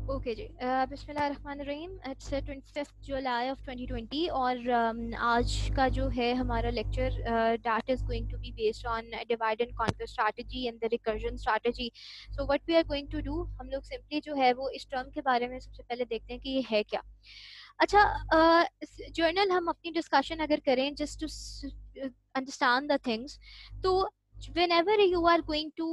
Okay जी, बिस्मिल्लाहिर्रहमानिर्रहीम। It's 25 July of 2020 और आज का जो है हमारा lecture that is going to be based on divide and conquer strategy and the recursion strategy. So what we are going to do, हम लोग सिंपली जो है वो इस टर्म के बारे में सबसे पहले देखते हैं कि ये है क्या। अच्छा, जर्नल हम अपनी डिस्कशन अगर करें just to understand the things, तो whenever you are going to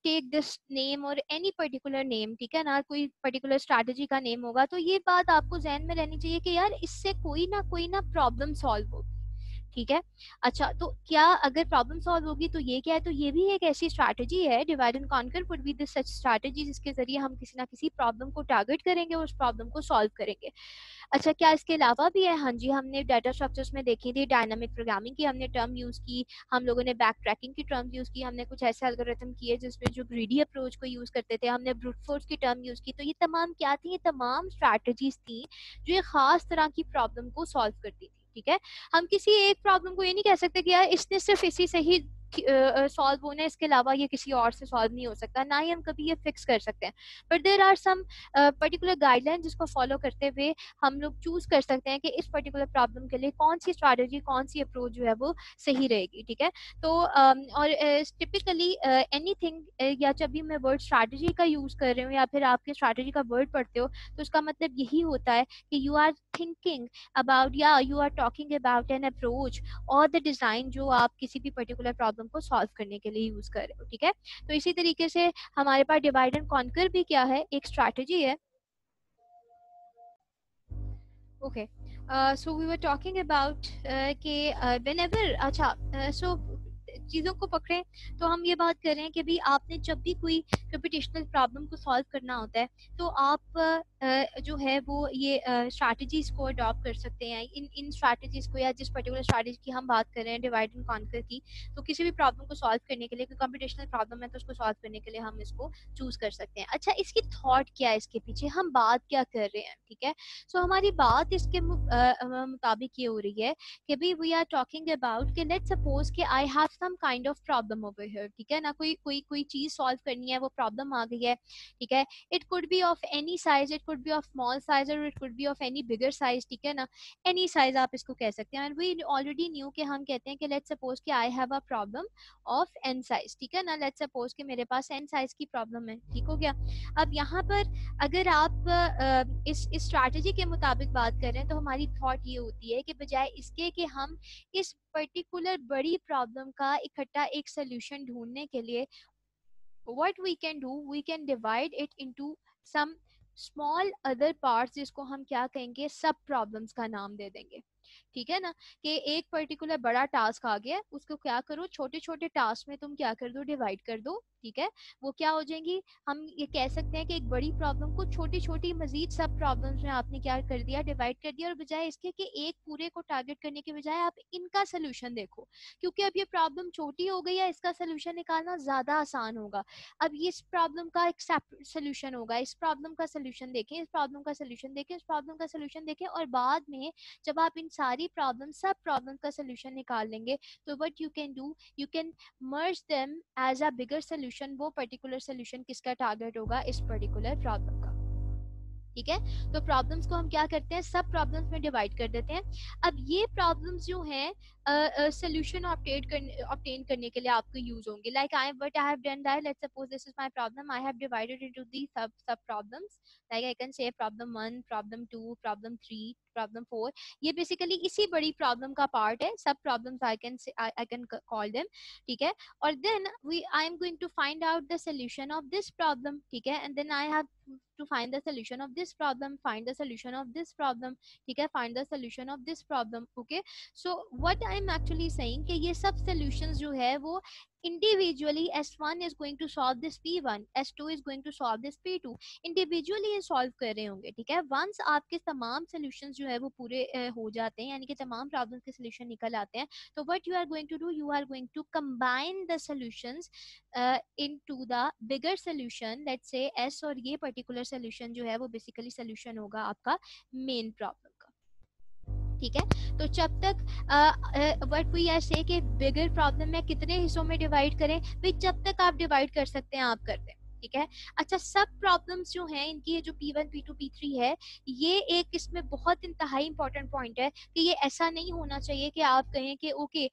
take this name or any particular name, ठीक है ना, कोई particular strategy का name होगा, तो ये बात आपको जहन में रहनी चाहिए कि यार इससे कोई ना प्रॉब्लम सॉल्व होगी। ठीक है। अच्छा, तो क्या अगर प्रॉब्लम सॉल्व होगी तो ये क्या है, तो ये भी एक ऐसी स्ट्रैटेजी है, divide and conquer would be this such strategy, जिसके जरिए हम किसी ना किसी प्रॉब्लम को टारगेट करेंगे और उस प्रॉब्लम को सॉल्व करेंगे। अच्छा, क्या इसके अलावा भी है? हाँ जी, हमने डाटा स्ट्रक्चर्स में देखी थी, डायनामिक प्रोग्रामिंग की हमने टर्म यूज की, हम लोगों ने बैक ट्रैकिंग की टर्म यूज की, हमने कुछ ऐसे एल्गोरिथम किए जिसमें जो ग्रीडी अप्रोच को यूज करते थे, हमने ब्रूट फोर्स की टर्म यूज की। तो ये तमाम क्या थी? ये तमाम स्ट्रैटेजीज थी जो एक खास तरह की प्रॉब्लम को सॉल्व करती थी। ठीक है। हम किसी एक प्रॉब्लम को ये नहीं कह सकते कि यार इसने सिर्फ इसी से ही सॉल्व होना है, इसके अलावा ये किसी और से सॉल्व नहीं हो सकता, ना ही हम कभी ये फिक्स कर सकते हैं। But there are some particular guideline जिसको फॉलो करते हुए हम लोग चूज कर सकते हैं कि इस पर्टिकुलर प्रॉब्लम के लिए कौन सी स्ट्रैटेजी, कौन सी अप्रोच जो है वो सही रहेगी। ठीक है। तो और टिपिकली एनीथिंग, या जब भी मैं वर्ड स्ट्रैटेजी का यूज कर रही हूँ या फिर आपके स्ट्रैटेजी का वर्ड पढ़ते हो, तो उसका मतलब यही होता है कि यू आर थिंकिंग अबाउट, या you are talking about an approach और द डिजाइन जो आप किसी भी पर्टिकुलर प्रॉब्लम को सॉल्व करने के लिए यूज कर रहे हो। ठीक है। तो इसी तरीके से हमारे पास डिवाइड एंड कॉन्कर भी क्या है, एक स्ट्रैटेजी है। Okay. So we were talking about कि whenever, अच्छा, so चीज़ों को पकड़ें तो हम ये बात कर रहे हैं कि भी आपने जब भी कोई कंप्यूटेशनल प्रॉब्लम को सॉल्व करना होता है, तो आप जो है वो ये स्ट्रैटेजीज को अडॉप्ट कर सकते हैं। इन स्ट्रैटेजीज को, या जिस पर्टिकुलर स्ट्रैटेजी की हम बात कर रहे हैं डिवाइड एंड कॉन्कर की, तो किसी भी प्रॉब्लम को सॉल्व करने के लिए, कोई कंप्यूटेशनल प्रॉब्लम है तो उसको सॉल्व करने के लिए हम इसको चूज कर सकते हैं। अच्छा, इसकी थॉट क्या है, इसके पीछे हम बात क्या कर रहे हैं? ठीक है। सो हमारी बात इसके मुताबिक ये हो रही है कि भी वी आर टॉकिंग अबाउट कि लेट्स सपोज कि I have some kind of problem over here. ठीक है ना, कोई चीज सॉल्व करनी है, वो प्रॉब्लम आ गई है। ठीक है। It could be of any size, it could be of small size और it could be of any bigger size. ठीक है ना, एनी साइज आप इसको कह सकते हैं। एंड वी ऑलरेडी न्यू कि हम कहते हैं कि लेट्स सपोज कि I have a problem of n size. ठीक है ना, लेट्स सपोज कि मेरे पास एन साइज की प्रॉब्लम है। ठीक हो गया। अब यहाँ पर अगर आप इस स्ट्रैटेजी के मुताबिक बात करें, तो हमारी थॉट ये होती है कि बजाय इसके कि हम इस पर्टिकुलर बड़ी प्रॉब्लम का इकट्ठा एक सोल्यूशन ढूंढने के लिए, what we can do, we can divide it into some small other parts, जिसको हम क्या कहेंगे, सब प्रॉब्लम्स का नाम दे देंगे। ठीक है ना, कि एक पर्टिकुलर बड़ा टास्क आ गया, उसको क्या करो, छोटे छोटे टास्क में तुम क्या कर दो, डिवाइड कर दो। ठीक है। वो क्या हो जाएंगी, हम ये कह सकते हैं कि एक बड़ी प्रॉब्लम को छोटी छोटी मजीद सब प्रॉब्लम्स में आपने क्या कर दिया, डिवाइड कर दिया। और बजाय इसके कि एक पूरे को टारगेट करने के बजाय आप इनका सोल्यूशन देखो, क्योंकि अब ये प्रॉब्लम छोटी हो गई है, इसका सोल्यूशन निकालना ज्यादा आसान होगा। अब ये इस प्रॉब्लम का एक सोल्यूशन होगा, इस प्रॉब्लम का सोल्यूशन देखें, इस प्रॉब्लम का सोल्यूशन देखें, इस प्रॉब्लम का सोल्यूशन देखें, और बाद में जब आप इन सारी प्रॉब्लम, सब प्रॉब्लम का सोल्यूशन निकाल लेंगे, तो what you can do, you can merge them as a bigger solution. वो पर्टिकुलर सोल्यूशन किसका टारगेट होगा, इस पर्टिकुलर प्रॉब्लम का। ठीक है। तो प्रॉब्लम्स को हम क्या करते हैं, सब प्रॉब्लम्स में डिवाइड कर देते हैं। अब ये प्रॉब्लम्स जो हैं सोल्यूशन ऑब्टेन करने के लिए आपको यूज होंगे। Like I what I have done that, let's suppose this is my problem, I have divided into the सब सब problems. Like I can say problem 1, problem 2, problem 3, problem 4। ये बेसिकली इसी बड़ी प्रॉब्लम का पार्ट है, sub problems I can call them. ठीक है। और then we I am going to find out the solution of this problem. ठीक है। And then I have to find the solution of this problem, find the solution of this problem, ठीक है, find the solution of this problem. Okay, so what I'm actually saying कि ये सब solutions जो है वो individually S1 is going to solve this P1, S2 is going to solve this P2, individually ये solve कर रहे होंगे। ठीक है। once आपके तमाम solutions जो है वो पूरे हो जाते हैं, यानी कि तमाम problems के solution निकल आते हैं, तो what you are going to do, you are going to combine the solutions into the bigger solution, let's say S, और ये particular solution जो है वो basically solution होगा आपका main problem का। ठीक है। तो जब तक व्हाट वी आर से कि बिगर प्रॉब्लम में कितने हिस्सों में डिवाइड करें, भाई जब तक आप डिवाइड कर सकते हैं आप कर दें। ठीक है। अच्छा, सब प्रॉब्लम्स जो हैं इनकी, ये जो P1 P2 P3 है, ये एक इसमें बहुत इंतहाई इंपॉर्टेंट पॉइंट है कि ये ऐसा नहीं होना चाहिए कि आप कहें कि okay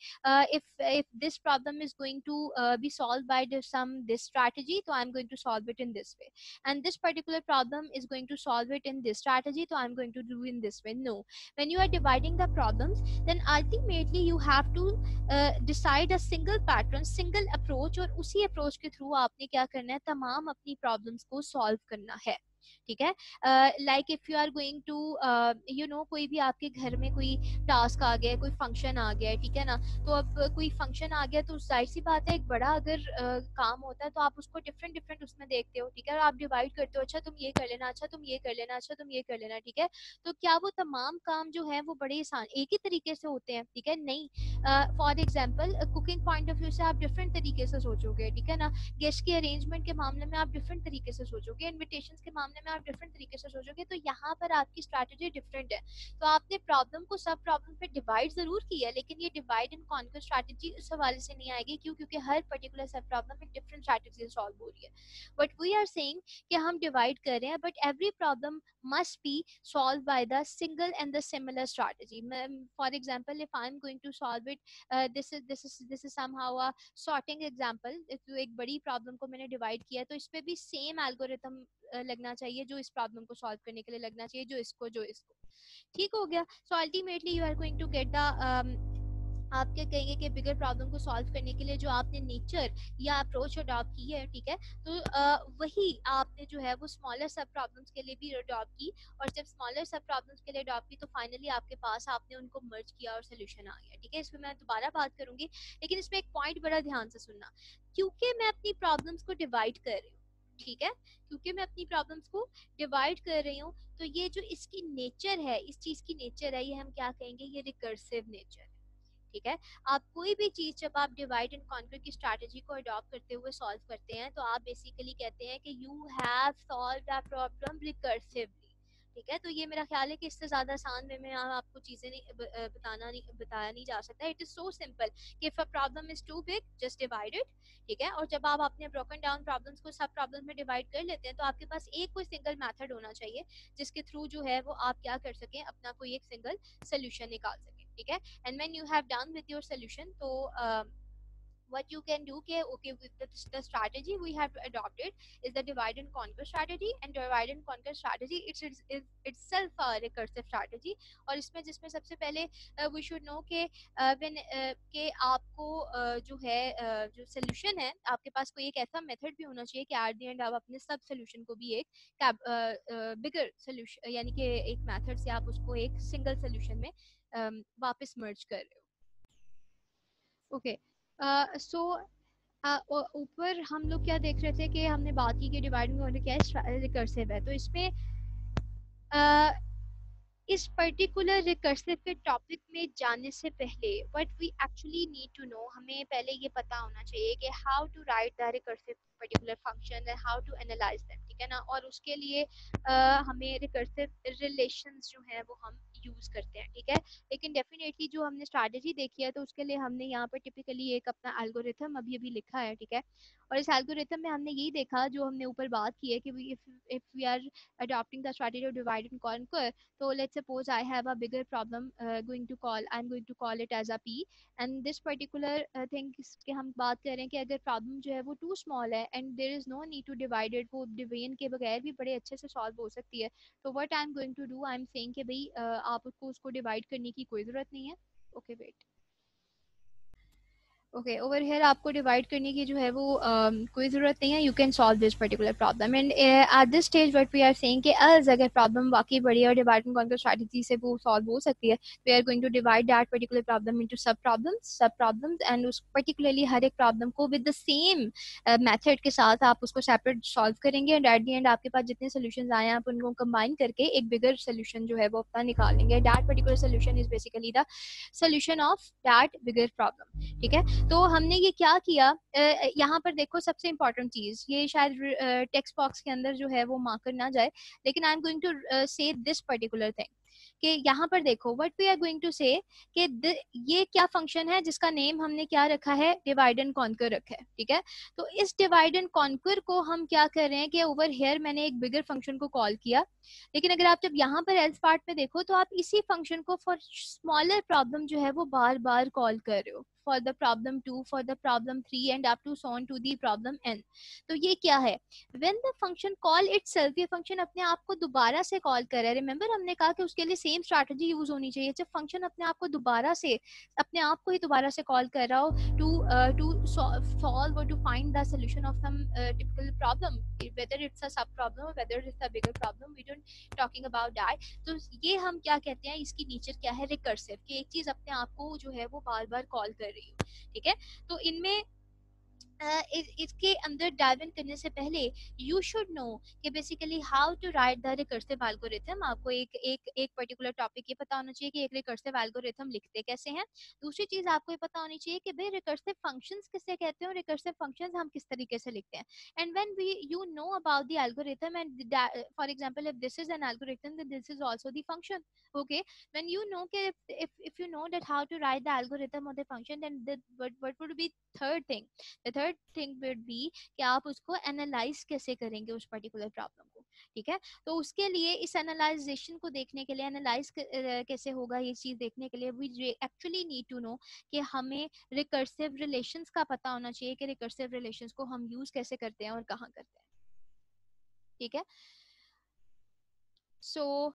if this problem is going to be solved by this strategy, so I'm going to solve it in this way, and this particular problem is going to solve it in this strategy, so I'm going to do in this way. No, when you are dividing the problems, then ultimately you have to decide a single pattern, single approach, और उसी approach के through आपने क्या करना है, तमाम अपनी problems को solve करना है, ठीक है। Like if you are going to you know, कोई भी आपके घर में कोई टास्क आ गया, कोई फंक्शन आ गया है, ठीक है ना, तो अब कोई फंक्शन आ गया तो जाहिर सी बात है, एक बड़ा अगर काम होता है तो आप उसको डिफरेंट डिफरेंट उसमें देखते हो, ठीक है, और आप डिवाइड करते हो, अच्छा तुम ये कर लेना, अच्छा तुम ये कर लेना, अच्छा तुम ये कर लेना, ठीक है। तो क्या वो तमाम काम जो है वो बड़े आसान एक ही तरीके से होते हैं, ठीक है, नहीं। For example cooking point of view से आप डिफरेंट तरीके से सोचोगे, ठीक है ना, गेस्ट के अरेंजमेंट के मामले में आप डिफरेंट तरीके से सोचोगे, इन्विटेशंस के मामले में आप डिफरेंट तरीके से सोचोगे, तो यहाँ पर आपकी स्ट्रैटेजी डिफरेंट है। तो आपने प्रॉब्लम को सब प्रॉब्लम पे डिवाइड जरूर किया, लेकिन ये डिवाइड एंड कॉन्कर स्ट्रैटेजी उस हवाले से नहीं आएगी, क्यों, क्योंकि हर पर्टिकुलर सब प्रॉब्लम में डिफरेंट स्ट्रैटेजी सॉल्व हो रही है। बट वी आर सेइंग कि हम डिवाइड कर रहे हैं, but every problem must be solved by the single and the similar strategy. For example, if I'm going to solve it, this is somehow a sorting example. if एक बड़ी problem को मैंने divide किया, तो इस पे भी सेम एल्गोरिथम लगना चाहिए जो इस प्रॉब्लम को सॉल्व करने के लिए लगना चाहिए, जो इसको ठीक हो गया। So ultimately you are going to get the आप क्या कहेंगे कि बिगर प्रॉब्लम को सॉल्व करने के लिए जो आपने नेचर या अप्रोच अडॉप्ट की है, ठीक है, तो वही आपने जो है वो स्मॉलर सब प्रॉब्लम्स के लिए भी अडॉप्ट की, और जब स्मॉलर सब प्रॉब्लम्स के लिए अडॉप्ट की तो फाइनली आपके पास आपने उनको मर्ज किया और सोल्यूशन आ गया, ठीक है। इसमें मैं दोबारा बात करूंगी, लेकिन इसमें एक पॉइंट बड़ा ध्यान से सुनना, क्योंकि मैं अपनी प्रॉब्लम्स को डिवाइड कर रही हूँ, ठीक है, क्योंकि मैं अपनी प्रॉब्लम्स को डिवाइड कर रही हूँ, तो ये जो इसकी नेचर है, इस चीज की नेचर है, ये हम क्या कहेंगे, ये रिकर्सिव नेचर है, ठीक है। आप कोई भी चीज जब आप डिवाइड एंड कॉन्कर की स्ट्रैटेजी को अडॉप्ट करते हुए सॉल्व करते हैं, तो आप बेसिकली कहते हैं कि you have solved the problem recursively, ठीक है। तो ये मेरा ख्याल है कि इससे ज्यादा आसान वे में आपको चीजें बताया नहीं जा सकता। इट इज सो सिंपल कि if a problem is too big, just divide it, ठीक है। और जब आप अपने ब्रोकन डाउन प्रॉब्लम्स को सब प्रॉब्लम्स में डिवाइड कर लेते हैं, तो आपके पास एक कोई सिंगल मेथड होना चाहिए जिसके थ्रू जो है वो आप क्या कर सकें, अपना कोई एक सिंगल सोल्यूशन निकाल सकें, ठीक है। And when you have done with your solution, so what you can do, okay, with the strategy we have adopted is the divide and conquer strategy, and divide and conquer strategy is itself a recursive strategy। और इसमें जिसमें सबसे पहले we should know कि when कि आपको जो है जो solution है, आपके पास कोई एक ऐसा method भी होना चाहिए कि at the end आप अपने सब solution को भी एक bigger solution, यानी कि एक method से आप उसको एक single solution में वापस merge कर रहे हो, ओके। सो ऊपर हम लोग क्या देख रहे थे कि हमने बात की कि डिवाइडिंग और क्या रिकर्सिव है, तो इसमें इस पर्टिकुलर रिकर्सिव के टॉपिक में जाने से पहले what we actually need to know, हमें पहले ये पता होना चाहिए कि how to write the recursive particular function and how to analyse them, ठीक है ना। और उसके लिए हमें रिकर्सिव रिलेशंस जो है वो हम यूज करते हैं, ठीक है। लेकिन डेफिनेटली जो हमने स्ट्रैटेजी देखी है, तो उसके लिए हमने यहाँ पर टिपिकली एक अपना एल्गोरिथम अभी अभी लिखा है, ठीक है। और इस एल्गोरिथम में हमने यही देखा जो हमने ऊपर बात की है कि if we are adopting the strategy of divide and conquer, so let's suppose I have a bigger problem I'm going to call it as a P, and this particular thing कि हम बात कर रहे हैं कि अगर प्रॉब्लम जो है वो too small है and there is no need to divide it, वो डिवीजन के बगैर भी बड़े अच्छे से सॉल्व हो सकती है, तो what I'm going to do, I'm saying कि भाई आप उसको डिवाइड करने की कोई ज़रूरत नहीं है, okay wait, okay over here आपको डिवाइड करने की जो है वो कोई ज़रूरत नहीं है, you can solve this particular problem. And at this stage what we are saying कि अगर प्रॉब्लम वाकई बड़ी है और डिवाइड एंड कॉन्कर स्ट्रैटेजी से वो सॉल्व हो सकती है, we are going to divide that particular problem into sub problems and उस पर्टिकुलरली हर एक प्रॉब्लम को विद द सेम मेथड के साथ आप उसको सेपरेट सॉल्व करेंगे, एंड एट द एंड आपके पास जितने सोल्यूशन आए हैं आप उनको कंबाइन करके एक बिगर सोल्यूशन जो है वो अपना निकालेंगे। That particular solution is basically the solution of that bigger problem, ठीक है। तो हमने ये क्या किया, यहाँ पर देखो सबसे इम्पोर्टेंट चीज, ये शायद टेक्स्ट बॉक्स के अंदर जो है वो मार्कर ना जाए, लेकिन I am going to say this particular thing कि यहाँ पर देखो what we are going to say कि ये क्या फंक्शन है जिसका नेम हमने क्या रखा है, डिवाइड एंड कॉन्कर रखा है, ठीक है। तो इस डिवाइड एंड कॉन्कर को हम क्या कर रहे हैं कि ओवर हेयर मैंने एक बिगर फंक्शन को कॉल किया, लेकिन अगर आप जब यहाँ पर एल्स पार्ट में देखो तो आप इसी फंक्शन को फॉर स्मॉलर प्रॉब्लम जो है वो बार बार कॉल कर रहे हो, for the problem 2, for the problem 3 and up to so on to the problem n। तो ये क्या है, when the function call itself, ये फंक्शन अपने आप को दोबारा से कॉल कर रहा है। रिमेंबर हमने कहा कि उसके लिए सेम स्ट्रैटेजी यूज होनी चाहिए। जब फंक्शन अपने आप को दोबारा से, अपने आप को ही दोबारा से कॉल कर रहा हो टू सॉल्व और to find the solution of some typical problem, whether it's a sub problem or whether it's a bigger problem, we don't talking about that। तो ये हम क्या कहते हैं, इसकी नेचर क्या है, रिकर्सिव, कि एक चीज अपने आप को जो है वो बार बार कॉल कर रही हो, ठीक है। तो इनमें इसके अंदर डाइव इन करने से पहले यू शुड नो कि basically how to write the recursive algorithm. आपको एक पर्टिकुलर टॉपिक ये पता होना चाहिए कि एक रिकर्सिव एल्गोरिथम लिखते कैसे हैं। दूसरी चीज आपको ये पता होनी चाहिए कि भाई रिकर्सिव फंक्शंस किसे कहते हैं और रिकर्सिव फंक्शंस हम किस तरीके से लिखते हैं। And when we you know about the algorithm and for example if this is an algorithm then this is also the function, okay। when you know कि if you know that how to write the algorithm or the function, then what would be third thing, the third thing would be कि आप उसको analyse कैसे करेंगे उस particular problem को, ठीक है। तो उसके लिए इस एनालाइजेशन को देखने के लिए, एनालाइज कैसे होगा ये चीज देखने के लिए we actually need to know कि हमें रिकर्सिव रिलेशंस का पता होना चाहिए कि रिकर्सिव रिलेशंस को हम यूज कैसे करते हैं और कहाँ करते हैं, ठीक है। सो